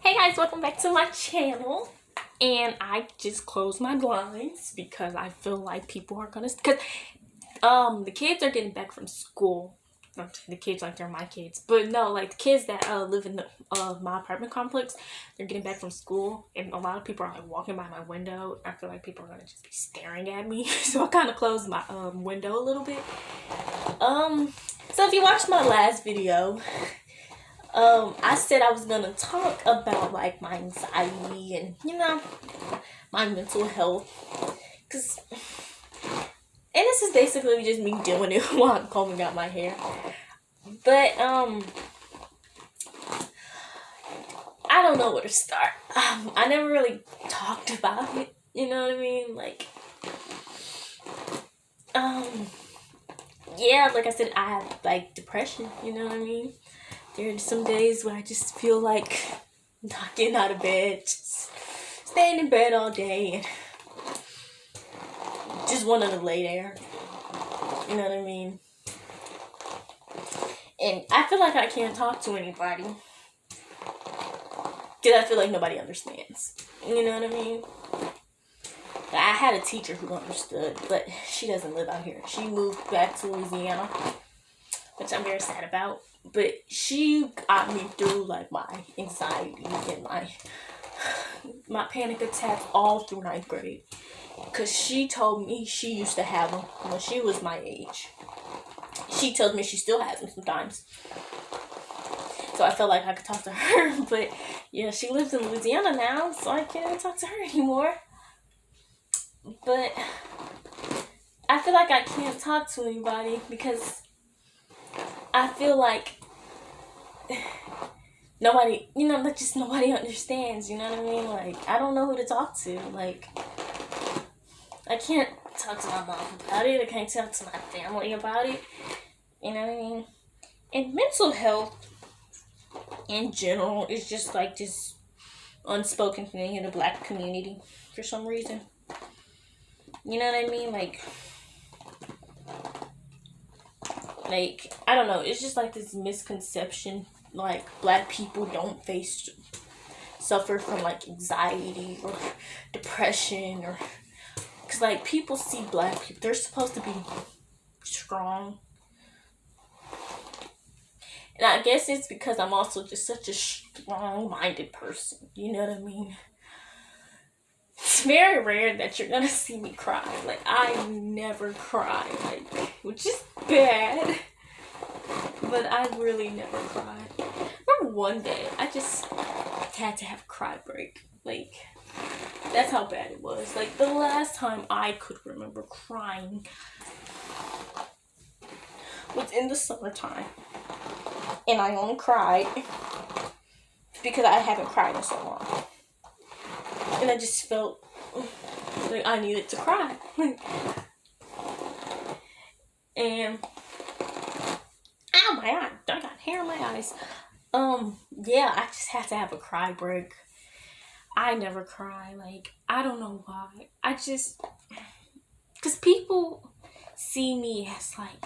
Hey guys, welcome back to my channel. And I just closed my blinds because I feel like people are gonna, the kids are getting back from school. Not the kids like they're my kids, but no, like the kids that live in the, my apartment complex, they're getting back from school, and a lot of people are like walking by my window. I feel like people are gonna just be staring at me, so I kind of closed my window a little bit. So if you watched my last video, I said I was gonna talk about like my anxiety and my mental health, and this is basically just me doing it while I'm combing out my hair. But I don't know where to start. I never really talked about it. You know what I mean? Like, yeah, like I said, I have like depression. You know what I mean? There are some days where I just feel like not getting out of bed, just staying in bed all day, and just wanting to lay there. You know what I mean? And I feel like I can't talk to anybody because I feel like nobody understands. You know what I mean? I had a teacher who understood, but she doesn't live out here. She moved back to Louisiana, which I'm very sad about. But she got me through like my anxiety and my panic attacks all through 9th grade. Because she told me she used to have them when she was my age. She tells me she still has them sometimes. So I felt like I could talk to her. But yeah, she lives in Louisiana now, so I can't talk to her anymore. But I feel like I can't talk to anybody because I feel like nobody, like just nobody understands, you know what I mean? Like, I don't know who to talk to. Like, I can't talk to my mom about it. I can't talk to my family about it. You know what I mean? And mental health in general is just like this unspoken thing in the Black community for some reason. You know what I mean? Like, I don't know. It's just like this misconception. Like, Black people don't suffer from like anxiety or depression, or because like people see Black people, they're supposed to be strong. And I guess it's because I'm also just such a strong-minded person. You know what I mean? It's very rare that you're gonna see me cry. Like, I never cry, like, which is bad. But I really never cried. Remember one day, I just had to have a cry break. Like, that's how bad it was. Like, the last time I could remember crying was in the summertime. And I only cried because I haven't cried in so long. And I just felt like I needed to cry. And ow, my eye. I got hair in my eyes. Yeah, I just had to have a cry break. I never cry. Like, I don't know why. Because people see me as like,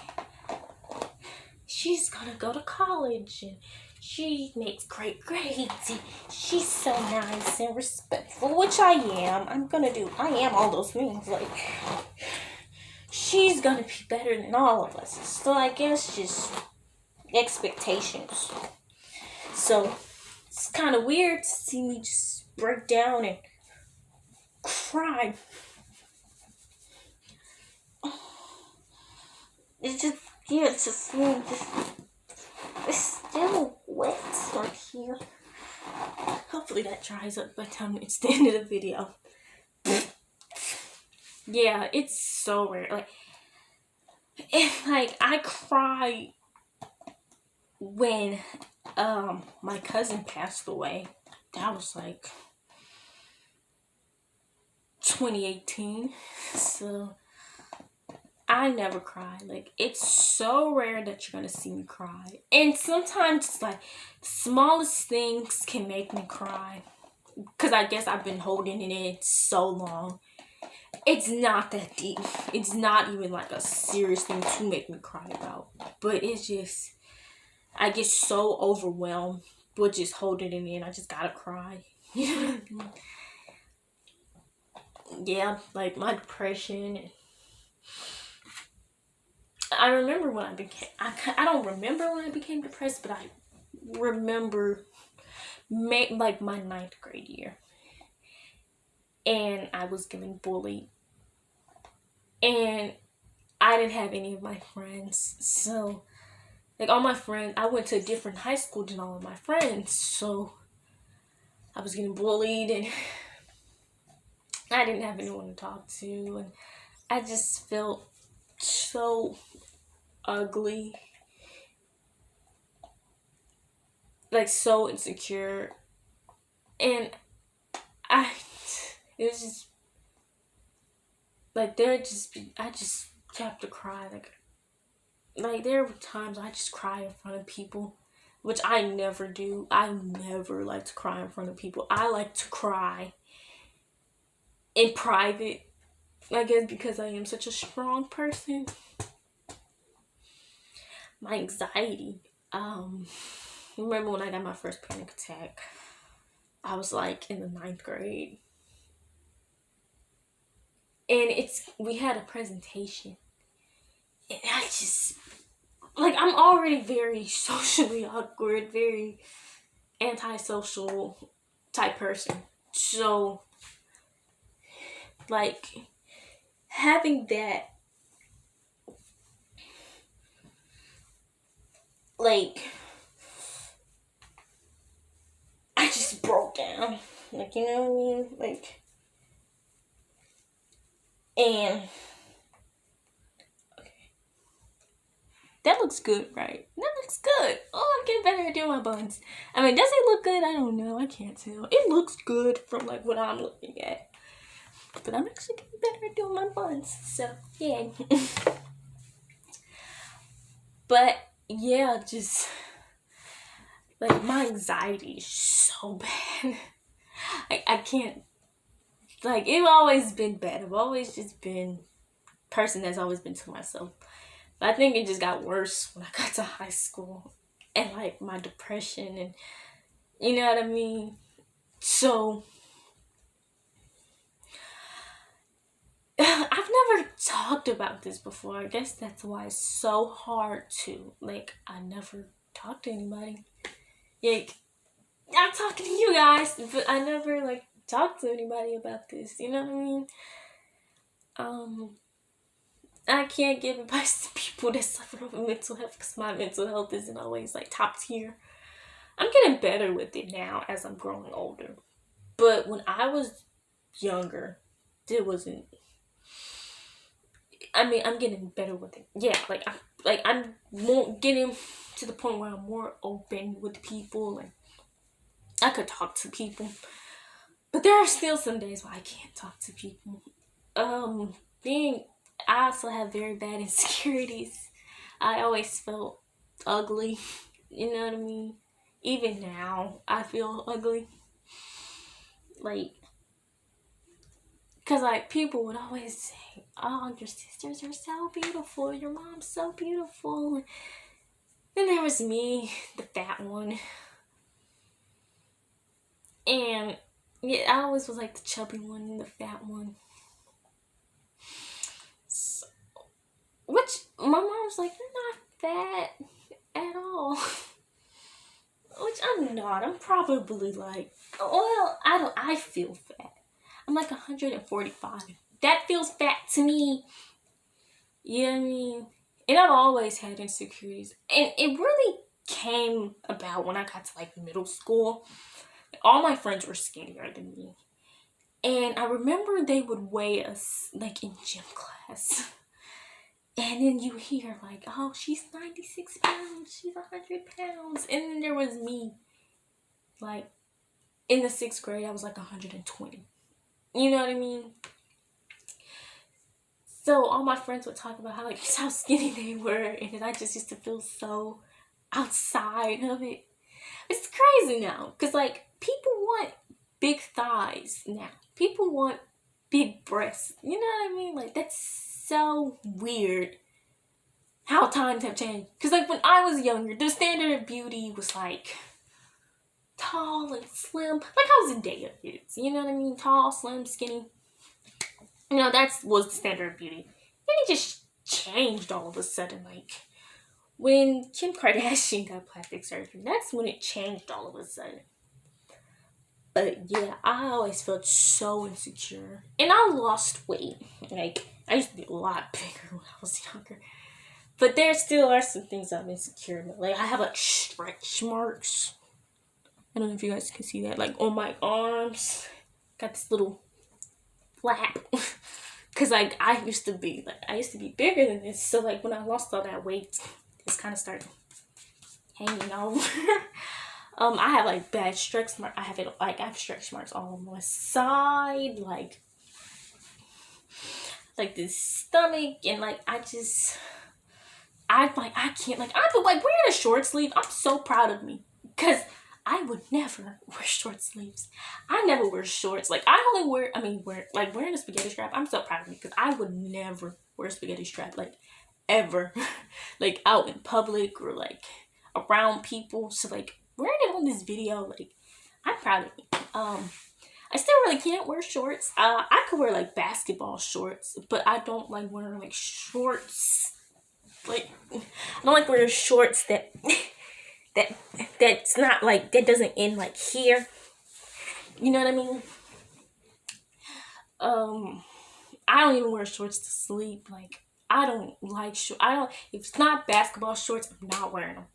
she's gonna go to college and she makes great grades and she's so nice and respectful, which I am. I am all those things. Like, she's gonna be better than all of us. So I guess just expectations. So it's kind of weird to see me just break down and cry. It's still wet right here. Hopefully that dries up by the time it's the end of the video. Yeah, it's so rare. Like I cry when my cousin passed away. That was like 2018. So I never cry. Like, it's so rare that you're gonna see me cry. And sometimes it's like the smallest things can make me cry. Because I guess I've been holding it in so long. It's not that deep. It's not even like a serious thing to make me cry about. But it's just, I get so overwhelmed would just hold it in. I just gotta cry. You know what I mean? Yeah, like my depression. I remember when I became. I don't remember when I became depressed, but I remember like my ninth grade year, and I was getting bullied, and I didn't have any of my friends, so like all my friends, I went to a different high school than all of my friends, so I was getting bullied, and I didn't have anyone to talk to, and I just felt so ugly, like so insecure, and it was just like I just kept to cry, like there were times I just cry in front of people, which I never do. I never like to cry in front of people. I like to cry in private, I guess because I am such a strong person. My anxiety. Remember when I got my first panic attack? I was like in the ninth grade. And we had a presentation. And I just, like, I'm already very socially awkward, very antisocial type person. So, like, having that, like, I just broke down. Like, you know what I mean? Like, and, okay. That looks good, right? That looks good. Oh, I'm getting better at doing my buns. I mean, does it look good? I don't know. I can't tell. It looks good from, like, what I'm looking at. But I'm actually getting better at doing my buns. So, yeah. But, yeah, just, like, my anxiety is so bad. I can't, like, it's always been bad. I've always just been a person that's always been to myself. But I think it just got worse when I got to high school. And, like, my depression and, you know what I mean? So, I've never talked about this before. I guess that's why it's so hard to, like, I never talked to anybody. Like, I'm talking to you guys, but I never, like, talked to anybody about this. You know what I mean? I can't give advice to people that suffer from mental health because my mental health isn't always, like, top tier. I'm getting better with it now as I'm growing older. But when I was younger, it wasn't. I mean, I'm getting better with it. Yeah, I'm more getting to the point where I'm more open with people, and I could talk to people. But there are still some days where I can't talk to people. I also have very bad insecurities. I always felt ugly. You know what I mean? Even now, I feel ugly. Like, because, like, people would always say, oh, your sisters are so beautiful. Your mom's so beautiful. Then there was me, the fat one. And, yeah, I always was, like, the chubby one and the fat one. So, which, my mom's like, you're not fat at all. Which I'm not. I'm probably, like, well, I feel fat. I'm like 145. That feels fat to me. You know what I mean? And I've always had insecurities. And it really came about when I got to, like, middle school. All my friends were skinnier than me. And I remember they would weigh us, like, in gym class. And then you hear, like, oh, she's 96 pounds. She's 100 pounds. And then there was me. Like, in the 6th grade, I was, like, 120. You know what I mean? So all my friends would talk about how skinny they were, and then I just used to feel so outside of it. It's crazy now, because, like, people want big thighs now. People want big breasts. You know what I mean? Like, that's so weird how times have changed. Because, like, when I was younger, the standard of beauty was, like, tall and slim, like how Zendaya is. You know what I mean? Tall, slim, skinny. You know, that was the standard of beauty. Then it just changed all of a sudden. Like when Kim Kardashian got plastic surgery, that's when it changed all of a sudden. But yeah, I always felt so insecure. And I lost weight. Like, I used to be a lot bigger when I was younger. But there still are some things I'm insecure about. Like, I have like stretch marks. I don't know if you guys can see that. Like, on my arms. Got this little flap. Because, like, I used to be bigger than this. So, like, when I lost all that weight, it's kind of started hanging over. I have like bad stretch marks. I have stretch marks all on my side, like this stomach, and like I can't, like, I'm like wearing a short sleeve. I'm so proud of me because I would never wear short sleeves. I never wear shorts. Like wearing a spaghetti strap. I'm so proud of me because I would never wear a spaghetti strap, like, ever, like out in public or like around people. So like wearing it on this video, like, I'm proud of me. I still really can't wear shorts. I could wear like basketball shorts, but I don't like wearing like shorts. Like, I don't like wearing shorts that's not like, that doesn't end like here. You know what I mean? I don't even wear shorts to sleep. Like, I don't like if it's not basketball shorts, I'm not wearing them.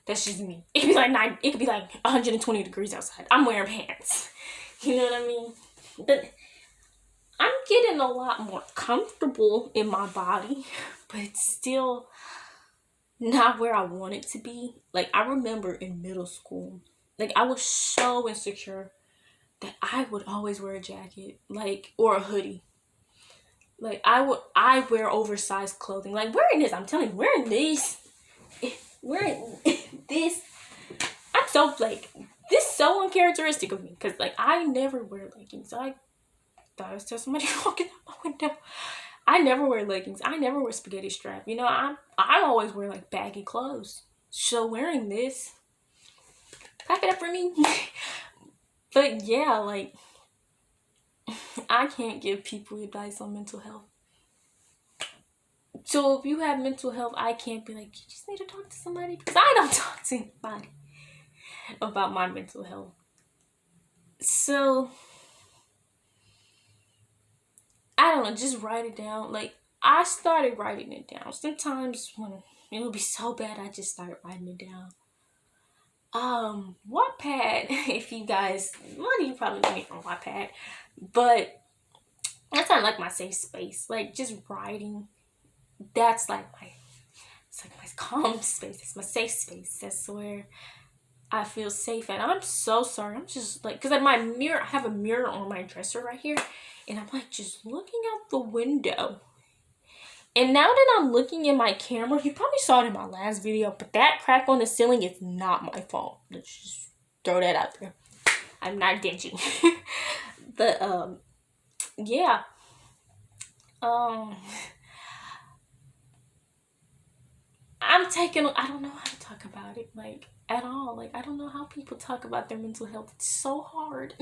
That's just me. It could be like 120 degrees outside. I'm wearing pants. You know what I mean? But I'm getting a lot more comfortable in my body, but it's still not where I want it to be. Like, I remember in middle school, like, I was so insecure that I would always wear a jacket, like, or a hoodie. Like, I wear oversized clothing. Like, wearing this, I'm telling you, wearing this, I'm so, like, this is so uncharacteristic of me, because, like, I never wear leggings. I thought I was just somebody walking out my window. I never wear leggings. I never wear spaghetti strap. You know, I always wear, like, baggy clothes. So wearing this, clap it up for me. But yeah, like, I can't give people advice on mental health. So if you have mental health, I can't be like, you just need to talk to somebody, because I don't talk to anybody about my mental health. So I don't know, just write it down. Like, I started writing it down. Sometimes when it would be so bad, I just started writing it down. Wattpad, if you guys, a lot of you probably know me from Wattpad, but that's not like my safe space. Like, just writing, that's like it's like my calm space. It's my safe space. That's where I feel safe. And I'm so sorry. I'm just like, because like my mirror, I have a mirror on my dresser right here, and I'm like just looking out the window. And now that I'm looking in my camera, you probably saw it in my last video, but that crack on the ceiling is not my fault. Let's just throw that out there. I'm not dingy. But yeah. I don't know how to talk about it, like, at all. Like, I don't know how people talk about their mental health. It's so hard.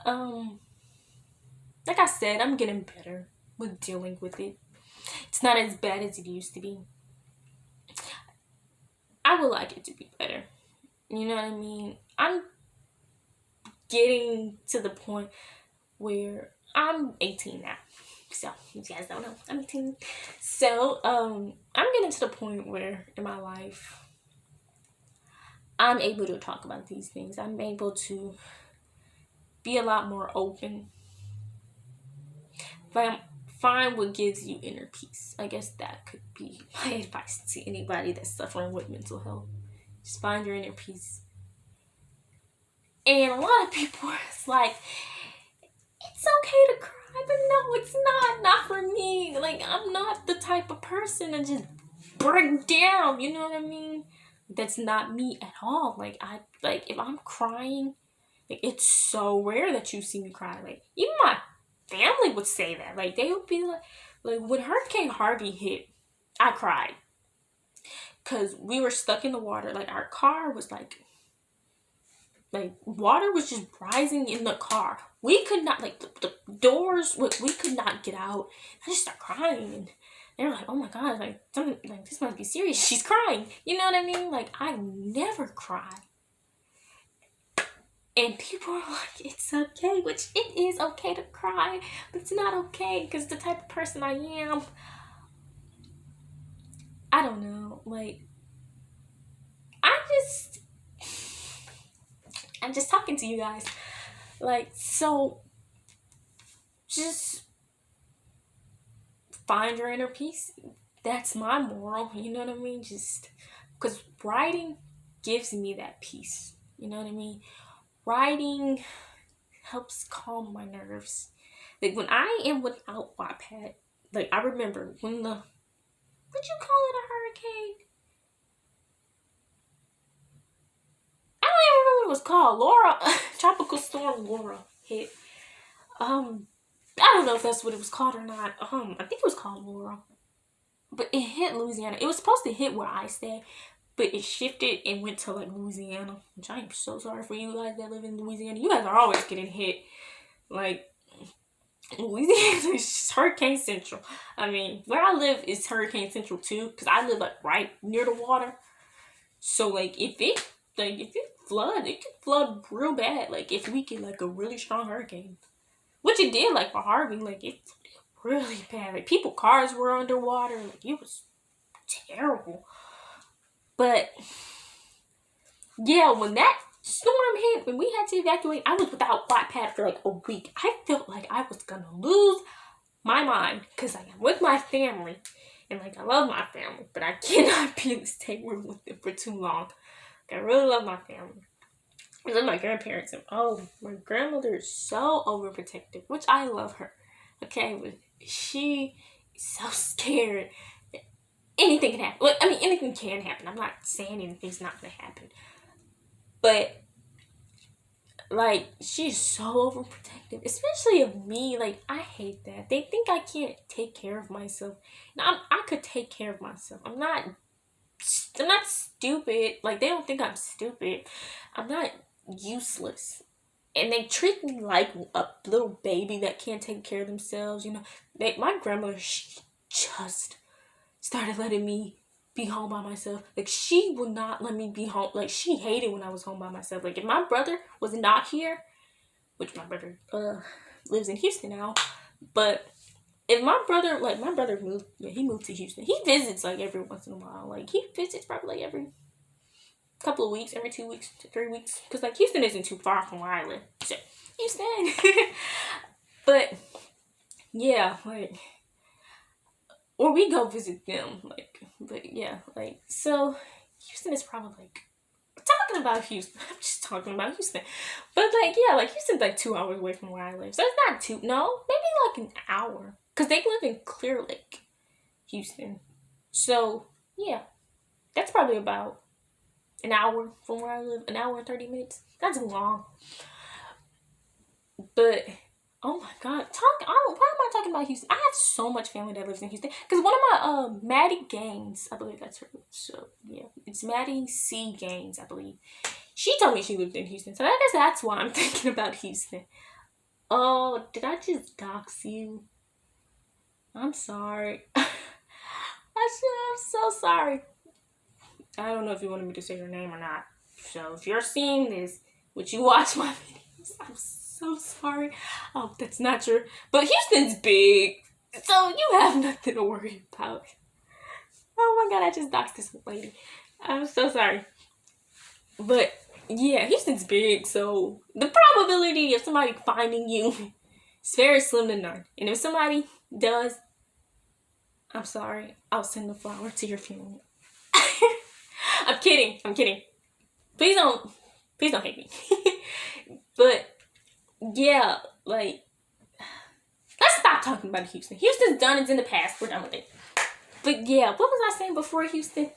Like I said, I'm getting better with dealing with it. It's not as bad as it used to be. I would like it to be better. You know what I mean? I'm getting to the point where I'm 18 now. So, you guys don't know, I'm 18. So, I'm getting to the point where in my life, I'm able to talk about these things. I'm able to be a lot more open. Find what gives you inner peace. I guess that could be my advice to anybody that's suffering with mental health. Just find your inner peace. And a lot of people are like, it's okay to cry, but no, it's not for me. Like, I'm not the type of person to just break down, you know what I mean? That's not me at all. Like, if I'm crying, like, it's so rare that you see me cry. Like, even my family would say that. Like, they would be like when Hurricane Harvey hit, I cried. Because we were stuck in the water. Like, our car was like Like, water was just rising in the car. We could not, like, the doors, we could not get out. I just started crying, and they were like, oh my God, like, this must be serious. She's crying. You know what I mean? Like, I never cry. And people are like, it's okay, which it is okay to cry, but it's not okay, because the type of person I am, I don't know, like, I'm just talking to you guys. Like, so, just find your inner peace. That's my moral, you know what I mean? Just, because writing gives me that peace, you know what I mean? Writing helps calm my nerves. Like, when I am without Wattpad, like, I remember when would you call it a hurricane? I don't even remember what it was called. Laura, Tropical Storm Laura hit. I don't know if that's what it was called or not. I think it was called Laura. But it hit Louisiana. It was supposed to hit where I stay, but it shifted and went to, like, Louisiana, which I am so sorry for you guys that live in Louisiana. You guys are always getting hit. Like, Louisiana is just Hurricane Central. I mean, where I live is Hurricane Central too, because I live, like, right near the water. So, like, if it flood, it could flood real bad. Like, if we get, like, a really strong hurricane, which it did, like, for Harvey, like, it's really bad. Like, cars were underwater. Like, it was terrible. But yeah, when that storm hit, when we had to evacuate, I was without Wattpad for like a week. I felt like I was gonna lose my mind, because I am with my family, and like, I love my family, but I cannot be in the same room with them for too long. Like, I really love my family. I love my grandparents, and my grandmother is so overprotective, which I love her. Okay, but she is so scared. Anything can happen. Like, I mean, anything can happen. I'm not saying anything's not gonna happen, but like, she's so overprotective, especially of me. Like, I hate that. They think I can't take care of myself. Now, I could take care of myself. I'm not stupid. Like, they don't think I'm stupid. I'm not useless. And they treat me like a little baby that can't take care of themselves. You know, my grandmother, she just started letting me be home by myself. Like, she would not let me be home. Like, she hated when I was home by myself. Like, if my brother was not here, which my brother lives in Houston now, but if my brother moved, he moved to Houston. He visits, like, every once in a while. Like, he visits probably, like, every couple of weeks, every 2 weeks to 3 weeks. Because, like, Houston isn't too far from where I live. So, Houston. But, yeah, like, or we go visit them, like, but yeah, like, so, Houston is probably, like, talking about Houston, I'm just talking about Houston, but, like, yeah, like, Houston's, like, 2 hours away from where I live, so it's not maybe, like, an hour, because they live in Clear Lake, Houston, so, yeah, that's probably about an hour from where I live, an hour and 30 minutes, that's long, but, oh my God, why am I talking about Houston? I have so much family that lives in Houston. Because one of my, Maddie Gaines, I believe that's her. So, yeah, it's Maddie C. Gaines, I believe. She told me she lived in Houston. So, I guess that's why I'm thinking about Houston. Oh, did I just dox you? I'm sorry. I'm so sorry. I don't know if you wanted me to say your name or not. So, if you're seeing this, would you watch my videos? I'm so sorry. Oh, that's not true. But Houston's big, so you have nothing to worry about. Oh my God, I just doxed this lady. I'm so sorry. But yeah, Houston's big, so the probability of somebody finding you is very slim to none. And if somebody does, I'm sorry. I'll send the flower to your funeral. I'm kidding. Please don't hate me. But yeah, like, let's stop talking about Houston. Houston's done. It's in the past. We're done with it. But yeah, what was I saying before Houston?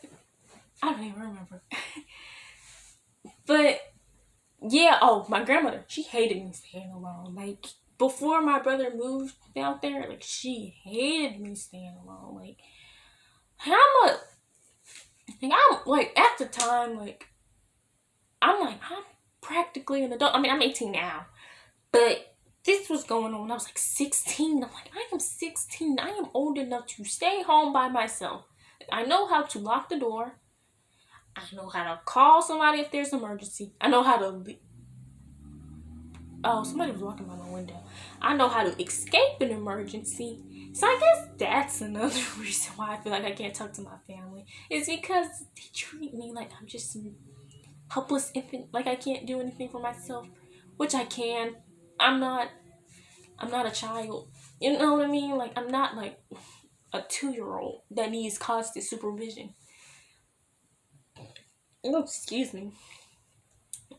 I don't even remember. But yeah, my grandmother, she hated me staying alone. Like, before my brother moved out there, like, she hated me staying alone. Like, I'm like, at the time, like, I'm practically an adult. I mean, I'm 18 now, but this was going on when I was like 16. I'm like, I am 16. I am old enough to stay home by myself. I know how to lock the door. I know how to call somebody if there's an emergency. I know how to... Oh, somebody was walking by my window. I know how to escape an emergency. So I guess that's another reason why I feel like I can't talk to my family. It's because they treat me like I'm just a helpless infant. Like I can't do anything for myself. Which I can. I'm not a child. You know what I mean? Like I'm not like a 2-year-old that needs constant supervision. Oh, excuse me.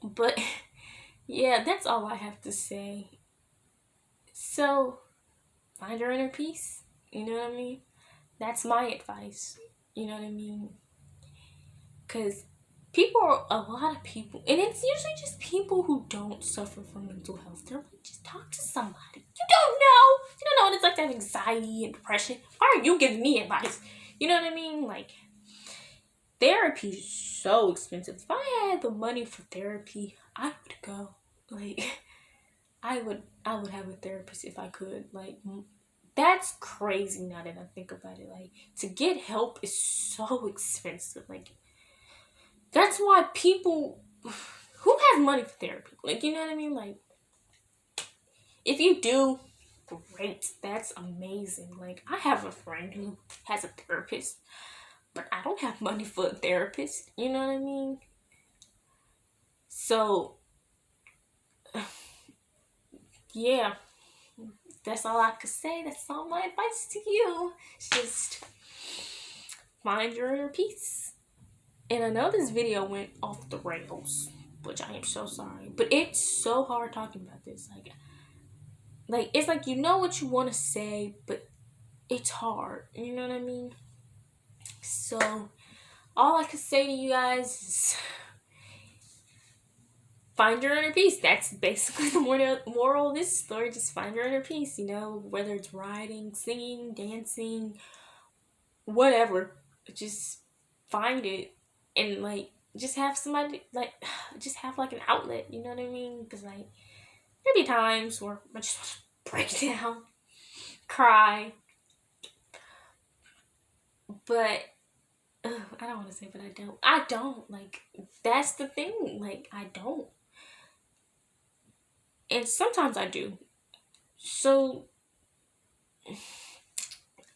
But yeah, that's all I have to say. So, find your inner peace. You know what I mean? That's my advice. You know what I mean? Because a lot of people, and it's usually just people who don't suffer from mental health. They're like, just talk to somebody. You don't know what it's like to have anxiety and depression. Why are you giving me advice? You know what I mean? Like, therapy is so expensive. If I had the money for therapy, I would go. Like, I would have a therapist if I could. Like, that's crazy now that I think about it. Like, to get help is so expensive. Like, that's why people who have money for therapy, like, you know what I mean? Like, if you do, great. That's amazing. Like, I have a friend who has a therapist, but I don't have money for a therapist. You know what I mean? So, yeah, that's all I could say. That's all my advice to you. Just find your inner peace. And I know this video went off the rails, which I am so sorry. But it's so hard talking about this. Like it's like you know what you want to say, but it's hard. You know what I mean? So all I could say to you guys is find your inner peace. That's basically the moral of this story. Just find your inner peace, you know, whether it's writing, singing, dancing, whatever. Just find it and, like, just have somebody, like, just have, like, an outlet, you know what I mean? Because, like, there'll be times where I just break down, cry, but I don't want to say, but I don't, like, that's the thing, like, I don't. And sometimes I do. So,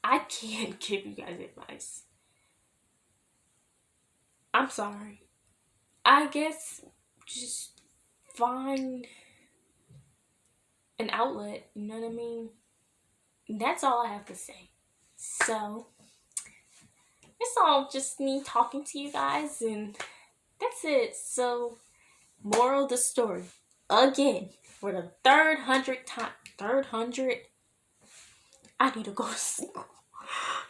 I can't give you guys advice. I'm sorry. I guess just find an outlet, you know what I mean? That's all I have to say. So, it's all just me talking to you guys, and that's it. So, moral of the story. Again, for the 300th time. 300? I need to go to school.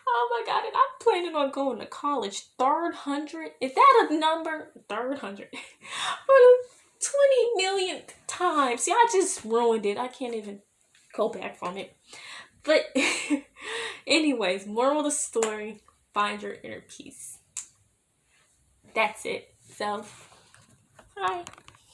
Oh my god, and I'm planning on going to college. 300? Is that a number? 300. For the 20 millionth time. See, I just ruined it. I can't even go back from it. But anyways, moral of the story, find your inner peace. That's it. So, bye.